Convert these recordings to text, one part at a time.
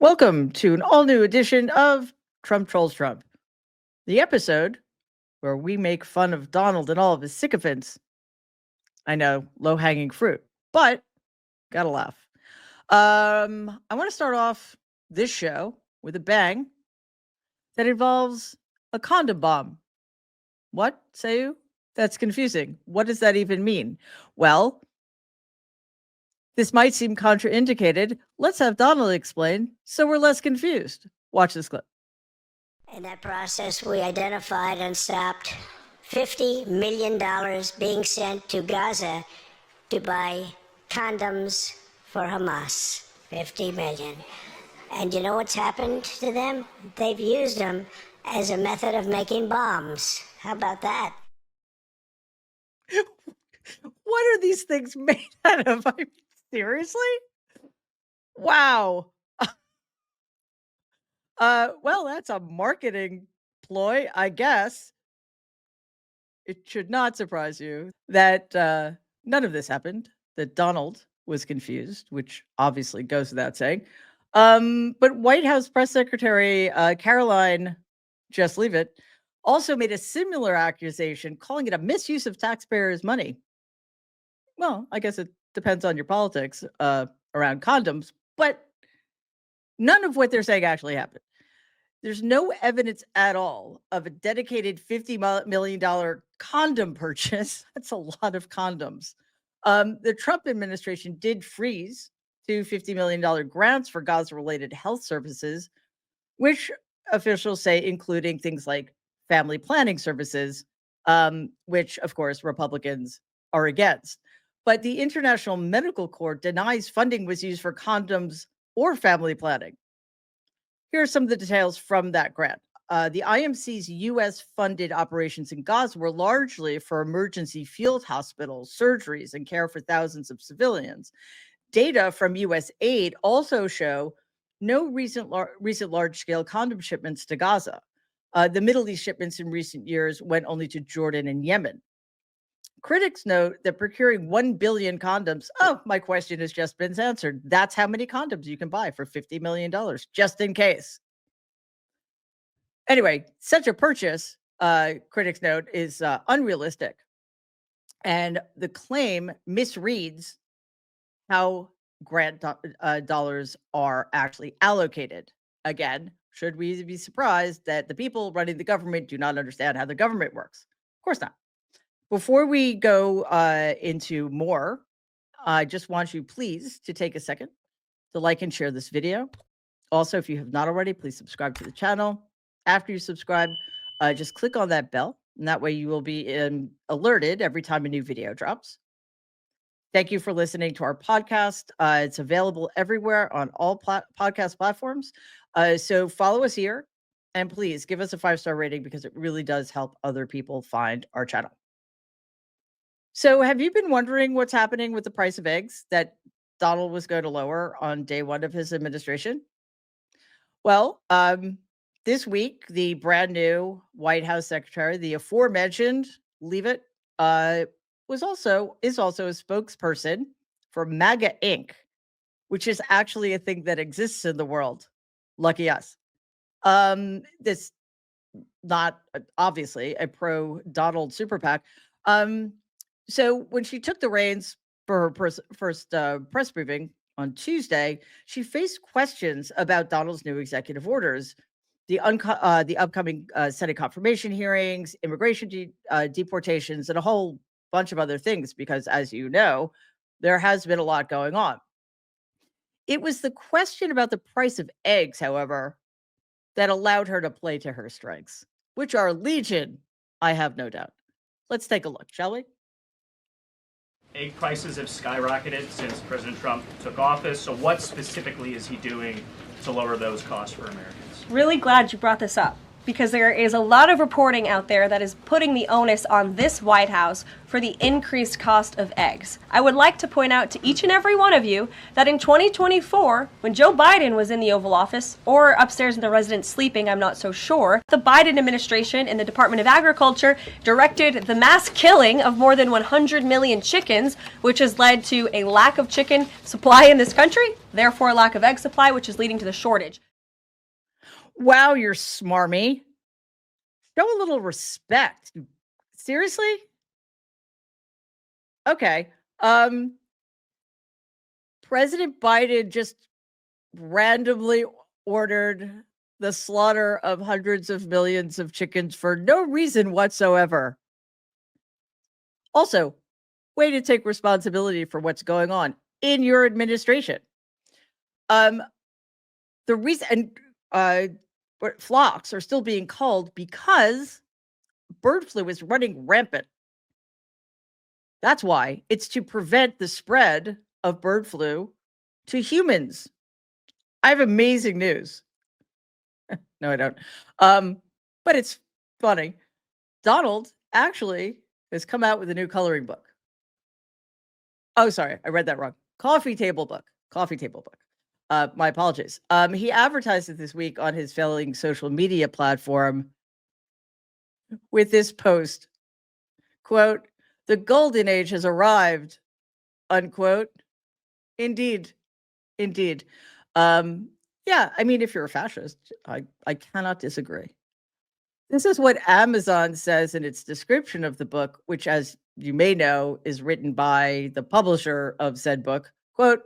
Welcome to an all-new edition of Trump Trolls Trump, the episode where we make fun of Donald and all of his sycophants. I know, low-hanging fruit, but gotta laugh. I want to start off this show with a bang that involves a condom bomb. What, say you? That's confusing. What does that even mean? Well, this might seem contraindicated. Let's have Donald explain so we're less confused. Watch this clip. In that process, we identified and stopped $50 million being sent to Gaza to buy condoms for Hamas. 50 million. And you know what's happened to them? They've used them as a method of making bombs. How about that? What are these things made out of? I mean, seriously? Wow. Well, that's a marketing ploy, I guess. It should not surprise you that none of this happened, that Donald was confused, which obviously goes without saying. But White House Press Secretary Caroline Just Leave It also made a similar accusation, calling it a misuse of taxpayers' money. Well, I guess it depends on your politics around condoms, but none of what they're saying actually happened. There's no evidence at all of a dedicated $50 million condom purchase. That's a lot of condoms. The Trump administration did freeze two $50 million grants for Gaza-related health services, which officials say including things like family planning services, which, of course, Republicans are against. But the International Medical Court denies funding was used for condoms or family planning. Here are some of the details from that grant. The IMC's U.S.-funded operations in Gaza were largely for emergency field hospitals, surgeries, and care for thousands of civilians. Data from U.S. aid also show no recent large-scale condom shipments to Gaza. The Middle East shipments in recent years went only to Jordan and Yemen. Critics note that procuring 1 billion condoms, my question has just been answered. That's how many condoms you can buy for $50 million, just in case. Anyway, such a purchase, critics note, is unrealistic. And the claim misreads how grant dollars are actually allocated. Again, should we be surprised that the people running the government do not understand how the government works? Of course not. Before we go into more, I just want you please to take a second to like and share this video. Also, if you have not already, please subscribe to the channel. After you subscribe, just click on that bell, and that way you will be alerted every time a new video drops. Thank you for listening to our podcast. It's available everywhere on all podcast platforms. So follow us here, and please give us a 5-star rating because it really does help other people find our channel. So have you been wondering what's happening with the price of eggs that Donald was going to lower on day one of his administration? Well, this week, the brand new White House secretary, the aforementioned Leave It, is also a spokesperson for MAGA Inc., which is actually a thing that exists in the world. Lucky us. This not obviously a pro-Donald super PAC. So when she took the reins for her first press briefing on Tuesday, she faced questions about Donald's new executive orders, the upcoming Senate confirmation hearings, immigration deportations, and a whole bunch of other things, because as you know, there has been a lot going on. It was the question about the price of eggs, however, that allowed her to play to her strengths, which are legion, I have no doubt. Let's take a look, shall we? Egg prices have skyrocketed since President Trump took office. So what specifically is he doing to lower those costs for Americans? Really glad you brought this up. because there is a lot of reporting out there that is putting the onus on this White House for the increased cost of eggs. I would like to point out to each and every one of you that in 2024, when Joe Biden was in the Oval Office, or upstairs in the residence sleeping, I'm not so sure, the Biden administration in the Department of Agriculture directed the mass killing of more than 100 million chickens, which has led to a lack of chicken supply in this country, therefore a lack of egg supply, which is leading to the shortage. Wow, you're smarmy. Show a little respect. Seriously? Okay. President Biden just randomly ordered the slaughter of hundreds of millions of chickens for no reason whatsoever. Also, way to take responsibility for what's going on in your administration. The reason flocks are still being culled because bird flu is running rampant. That's why. It's to prevent the spread of bird flu to humans. I have amazing news. No, I don't. But it's funny. Donald actually has come out with a new coloring book. Oh, sorry, I read that wrong. Coffee table book. My apologies. He advertised it this week on his failing social media platform with this post, quote, "The golden age has arrived," unquote. Indeed. Yeah, I mean, if you're a fascist, I cannot disagree. This is what Amazon says in its description of the book, which, as you may know, is written by the publisher of said book. Quote,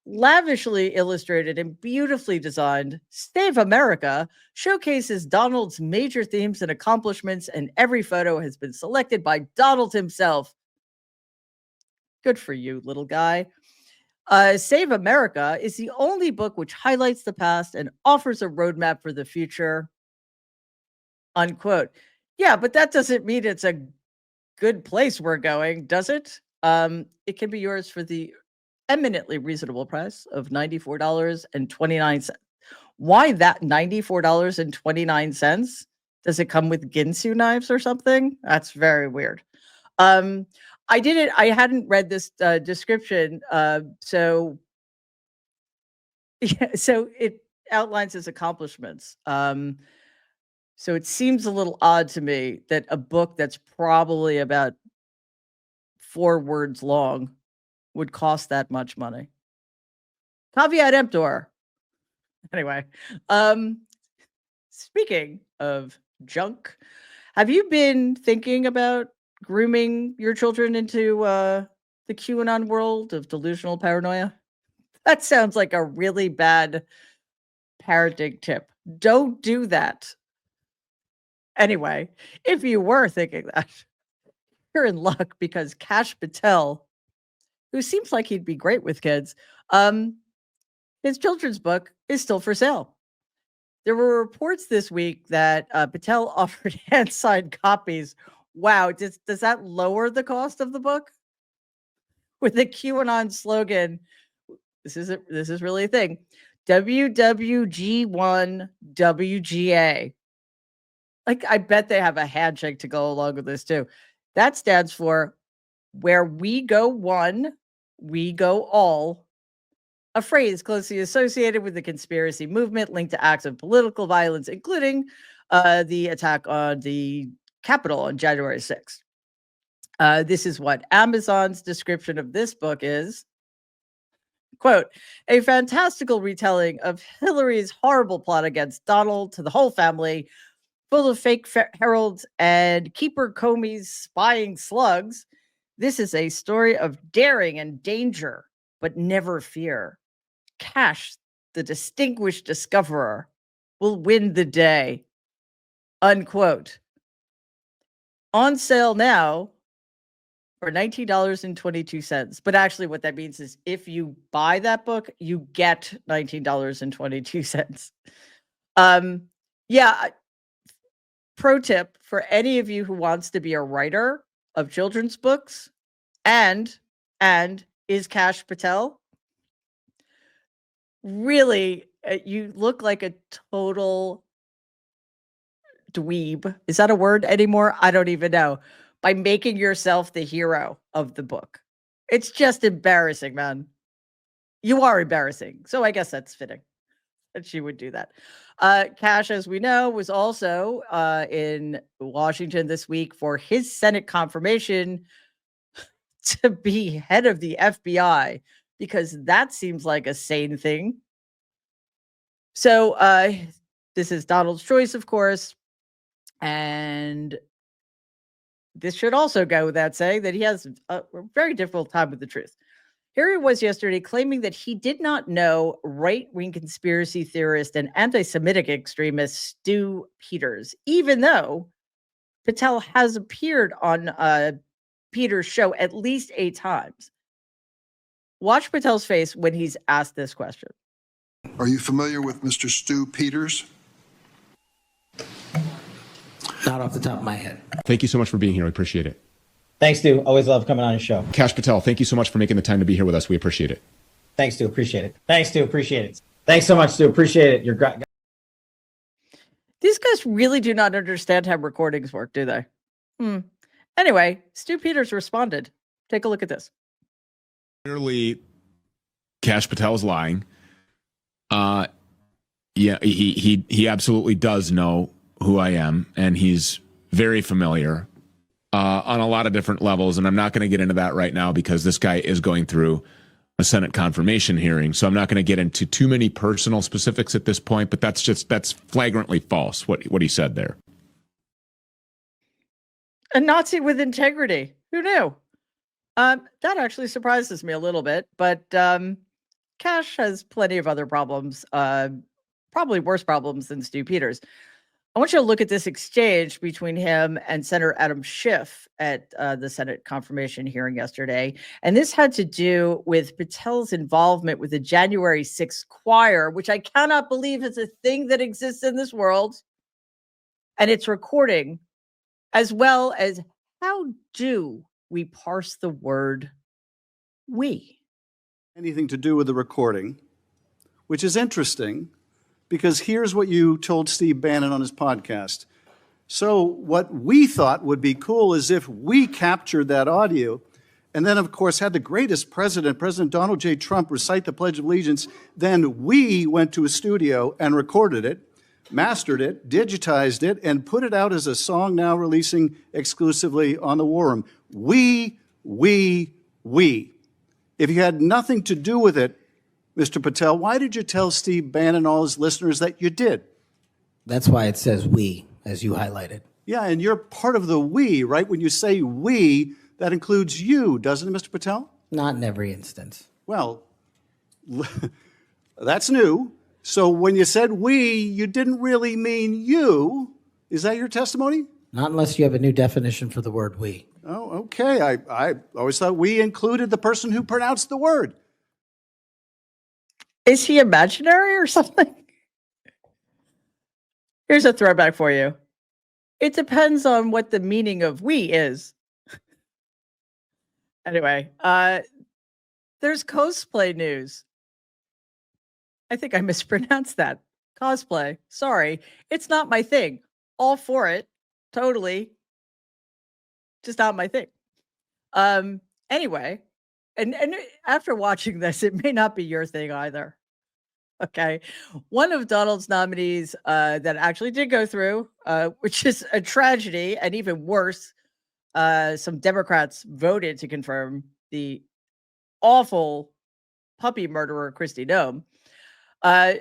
"Lavishly illustrated and beautifully designed, Save America showcases Donald's major themes and accomplishments, and every photo has been selected by Donald himself." Good for you, little guy. Save America is the only book which highlights the past and offers a roadmap for the future, unquote. Yeah, but that doesn't mean it's a good place we're going, does it? It can be yours for the eminently reasonable price of $94.29. Why that $94.29? Does it come with Ginsu knives or something? That's very weird. I hadn't read this description. So yeah, so it outlines his accomplishments. So it seems a little odd to me that a book that's probably about 4 words long would cost that much money. Caveat emptor. Anyway, speaking of junk, have you been thinking about grooming your children into the QAnon world of delusional paranoia? That sounds like a really bad parenting tip. Don't do that. Anyway, if you were thinking that, you're in luck because Kash Patel, who seems like he'd be great with kids, his children's book is still for sale. There were reports this week that Patel offered hand-signed copies. Wow, does that lower the cost of the book? With the QAnon slogan, this is really a thing. WWG1WGA. Like, I bet they have a handshake to go along with this too. That stands for "Where we go one, we go all," a phrase closely associated with the conspiracy movement linked to acts of political violence, including the attack on the Capitol on January 6th. This is what Amazon's description of this book is. Quote, "A fantastical retelling of Hillary's horrible plot against Donald to the whole family, full of fake heralds and Keeper Comey's spying slugs. This is a story of daring and danger, but never fear. Cash, the distinguished discoverer, will win the day," unquote. On sale now for $19.22. But actually, what that means is if you buy that book, you get $19.22. Yeah. Pro tip for any of you who wants to be a writer of children's books and is Kash Patel. Really, you look like a total dweeb. Is that a word anymore? I don't even know. By making yourself the hero of the book. It's just embarrassing, man. You are embarrassing. So I guess that's fitting that she would do that. Kash, as we know, was also in Washington this week for his Senate confirmation to be head of the FBI, because that seems like a sane thing. So this is Donald's choice, of course. And this should also go without saying that he has a very difficult time with the truth. Here he was yesterday claiming that he did not know right-wing conspiracy theorist and anti-Semitic extremist Stu Peters, even though Patel has appeared on Peters' show at least 8 times. Watch Patel's face when he's asked this question. Are you familiar with Mr. Stu Peters? Not off the top of my head. Thank you so much for being here. I appreciate it. Thanks, Stu. Always love coming on your show. Kash Patel, thank you so much for making the time to be here with us. We appreciate it. Thanks, Stu. Appreciate it. Thanks, Stu. Appreciate it. Thanks so much, Stu. Appreciate it. You're great. These guys really do not understand how recordings work, do they? Anyway, Stu Peters responded. Take a look at this. Clearly, Kash Patel is lying. Yeah, he absolutely does know who I am, and he's very familiar on a lot of different levels. And I'm not going to get into that right now because this guy is going through a Senate confirmation hearing. So I'm not going to get into too many personal specifics at this point, but that's flagrantly false, what he said there. A Nazi with integrity. Who knew? That actually surprises me a little bit, but Kash has plenty of other problems, probably worse problems than Stu Peters. I want you to look at this exchange between him and Senator Adam Schiff at the Senate confirmation hearing yesterday. And this had to do with Patel's involvement with the January 6th choir, which I cannot believe is a thing that exists in this world, and its recording, as well as how do we parse the word we? Anything to do with the recording, which is interesting because here's what you told Steve Bannon on his podcast. So what we thought would be cool is if we captured that audio and then, of course, had the greatest president, President Donald J. Trump, recite the Pledge of Allegiance. Then we went to a studio and recorded it, mastered it, digitized it, and put it out as a song now releasing exclusively on the War Room. We. If you had nothing to do with it, Mr. Patel, why did you tell Steve Bannon and all his listeners that you did? That's why it says we, as you highlighted. Yeah, and you're part of the we, right? When you say we, that includes you, doesn't it, Mr. Patel? Not in every instance. Well, that's new. So when you said we, you didn't really mean you. Is that your testimony? Not unless you have a new definition for the word we. Oh, okay. I always thought we included the person who pronounced the word. Is he imaginary or something? Here's a throwback for you. It depends on what the meaning of we is. Anyway, there's cosplay news. I think I mispronounced that. Cosplay. Sorry. It's not my thing. All for it. Totally. Just not my thing. Anyway, and after watching this, it may not be your thing either. Okay. One of Donald's nominees that actually did go through, which is a tragedy, and even worse, some Democrats voted to confirm the awful puppy murderer, Kristi Noem.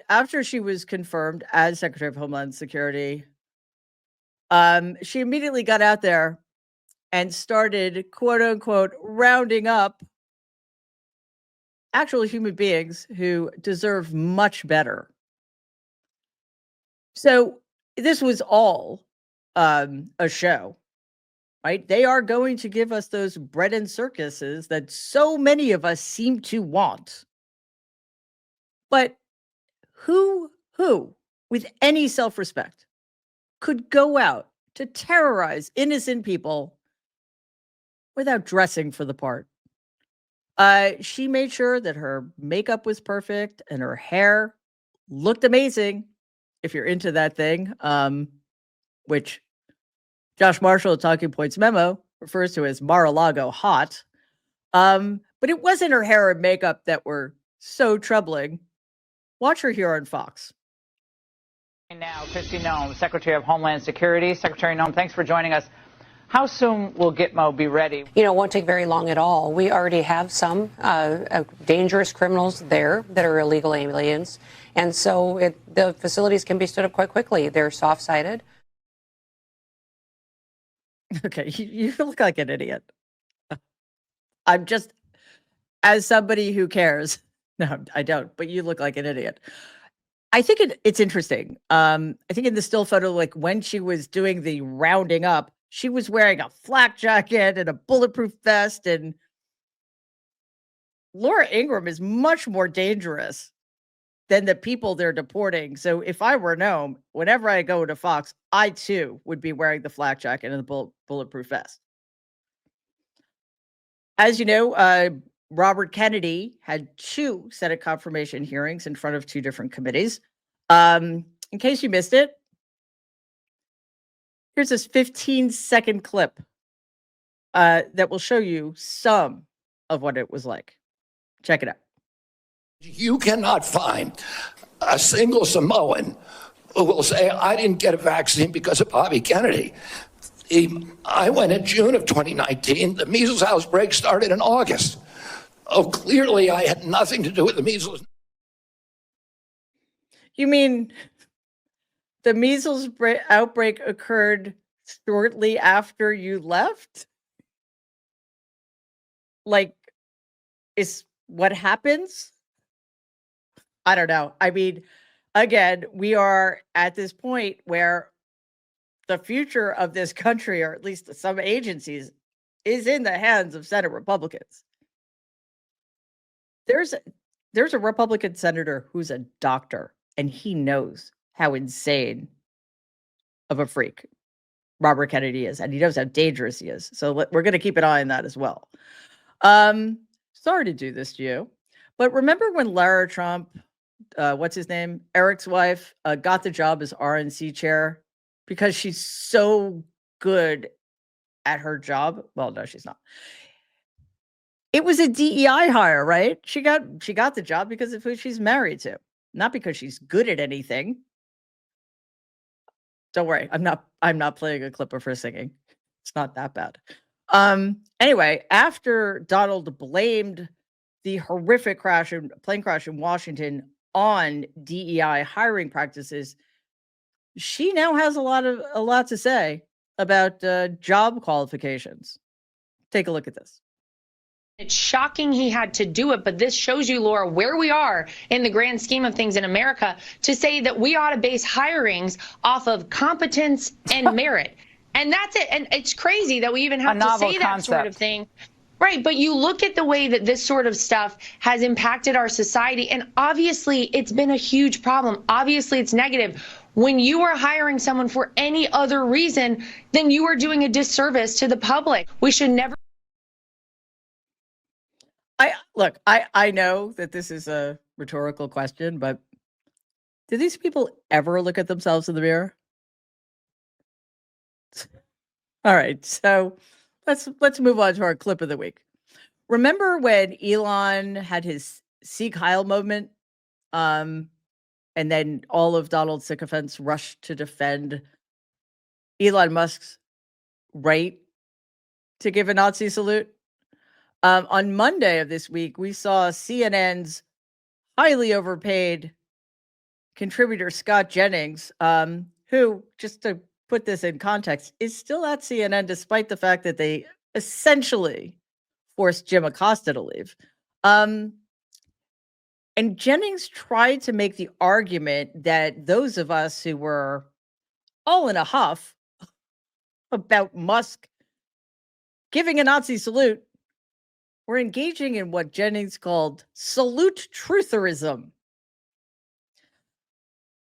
After she was confirmed as Secretary of Homeland Security, she immediately got out there and started, quote unquote, rounding up actual human beings who deserve much better. So this was all a show, right? They are going to give us those bread and circuses that so many of us seem to want. But who, with any self-respect, could go out to terrorize innocent people without dressing for the part? She made sure that her makeup was perfect and her hair looked amazing. If you're into that thing, which Josh Marshall at Talking Points memo refers to as Mar-a-Lago hot. But it wasn't her hair and makeup that were so troubling. Watch her here on Fox. Now, Kristi Noem, Secretary of Homeland Security. Secretary Noem, thanks for joining us. How soon will Gitmo be ready? You know, it won't take very long at all. We already have some dangerous criminals there that are illegal aliens. And so the facilities can be stood up quite quickly. They're soft-sided. Okay, you look like an idiot. I'm just, as somebody who cares. No, I don't, but you look like an idiot. I think it's interesting. I think in the still photo, like when she was doing the rounding up, she was wearing a flak jacket and a bulletproof vest. And Laura Ingraham is much more dangerous than the people they're deporting. So if I were Noem, whenever I go to Fox, I too would be wearing the flak jacket and the bulletproof vest. As you know, Robert Kennedy had 2 Senate confirmation hearings in front of 2 different committees. In case you missed it, here's this 15-second clip that will show you some of what it was like. Check it out. You cannot find a single Samoan who will say, I didn't get a vaccine because of Bobby Kennedy. I went in June of 2019. The measles outbreak started in August. Oh, clearly I had nothing to do with the measles. You mean the measles outbreak occurred shortly after you left? Like, is what happens? I don't know. I mean, again, we are at this point where the future of this country, or at least some agencies, is in the hands of Senate Republicans. There's a Republican senator who's a doctor, and he knows how insane of a freak Robert Kennedy is, and he knows how dangerous he is. So we're going to keep an eye on that as well. Sorry to do this to you, but remember when Lara Trump, what's his name, Eric's wife, got the job as RNC chair because she's so good at her job? Well, no, she's not. It was a DEI hire, right? She got the job because of who she's married to, not because she's good at anything. Don't worry, I'm not playing a clip of her singing. It's not that bad. Anyway, after Donald blamed the horrific plane crash in Washington on DEI hiring practices, she now has a lot to say about job qualifications. Take a look at this. It's shocking he had to do it, but this shows you, Laura, where we are in the grand scheme of things in America, to say that we ought to base hirings off of competence and merit. And that's it. And it's crazy that we even have to say that sort of thing. Right. But you look at the way that this sort of stuff has impacted our society, and obviously it's been a huge problem. Obviously it's negative. When you are hiring someone for any other reason, then you are doing a disservice to the public. We should never. I know that this is a rhetorical question, but do these people ever look at themselves in the mirror? All right, so let's move on to our clip of the week. Remember when Elon had his Seek Heil moment, and then all of Donald sycophants rushed to defend Elon Musk's right to give a Nazi salute? On Monday of this week, we saw CNN's highly overpaid contributor, Scott Jennings, who, just to put this in context, is still at CNN despite the fact that they essentially forced Jim Acosta to leave. And Jennings tried to make the argument that those of us who were all in a huff about Musk giving a Nazi salute were engaging in what Jennings called salute trutherism.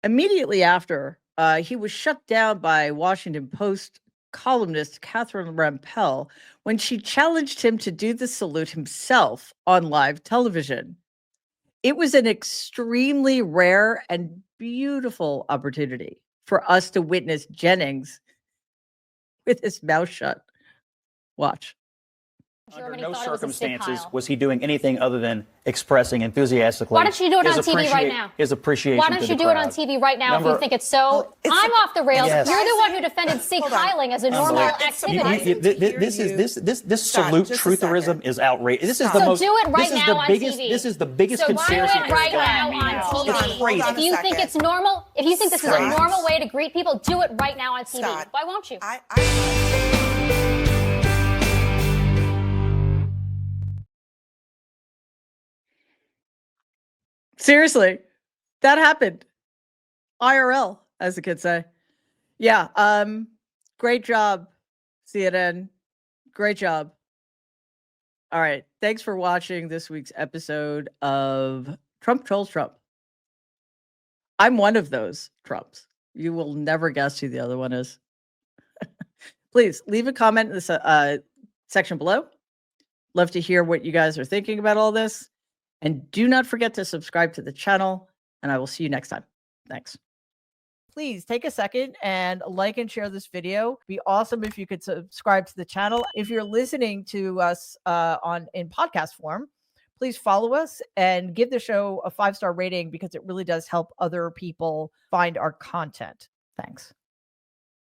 Immediately after, he was shut down by Washington Post columnist Catherine Rampell when she challenged him to do the salute himself on live television. It was an extremely rare and beautiful opportunity for us to witness Jennings with his mouth shut. Watch. Under no circumstances was he doing anything other than expressing enthusiastically. Why don't you do it on TV right now? His appreciation. Why don't you do it on TV right now if you think it's so? I'm off the rails. Yes. You're the one who defended signaling as a normal activity. This salute trutherism is outrageous. This is the most. Do it right now on TV. This is the biggest so conspiracy. Do it right now on TV. If you think it's normal, if you think this is a normal way to greet people, do it right now on TV. Scott, Why won't you? Seriously, that happened. IRL, as the kids say. Yeah. Great job, CNN. Great job. All right. Thanks for watching this week's episode of Trump Trolls Trump. I'm one of those Trumps. You will never guess who the other one is. Please leave a comment in the section below. Love to hear what you guys are thinking about all this. And do not forget to subscribe to the channel, and I will see you next time. Thanks. Please take a second and like and share this video. It'd be awesome if you could subscribe to the channel. If you're listening to us in podcast form, please follow us and give the show a 5-star rating because it really does help other people find our content. Thanks.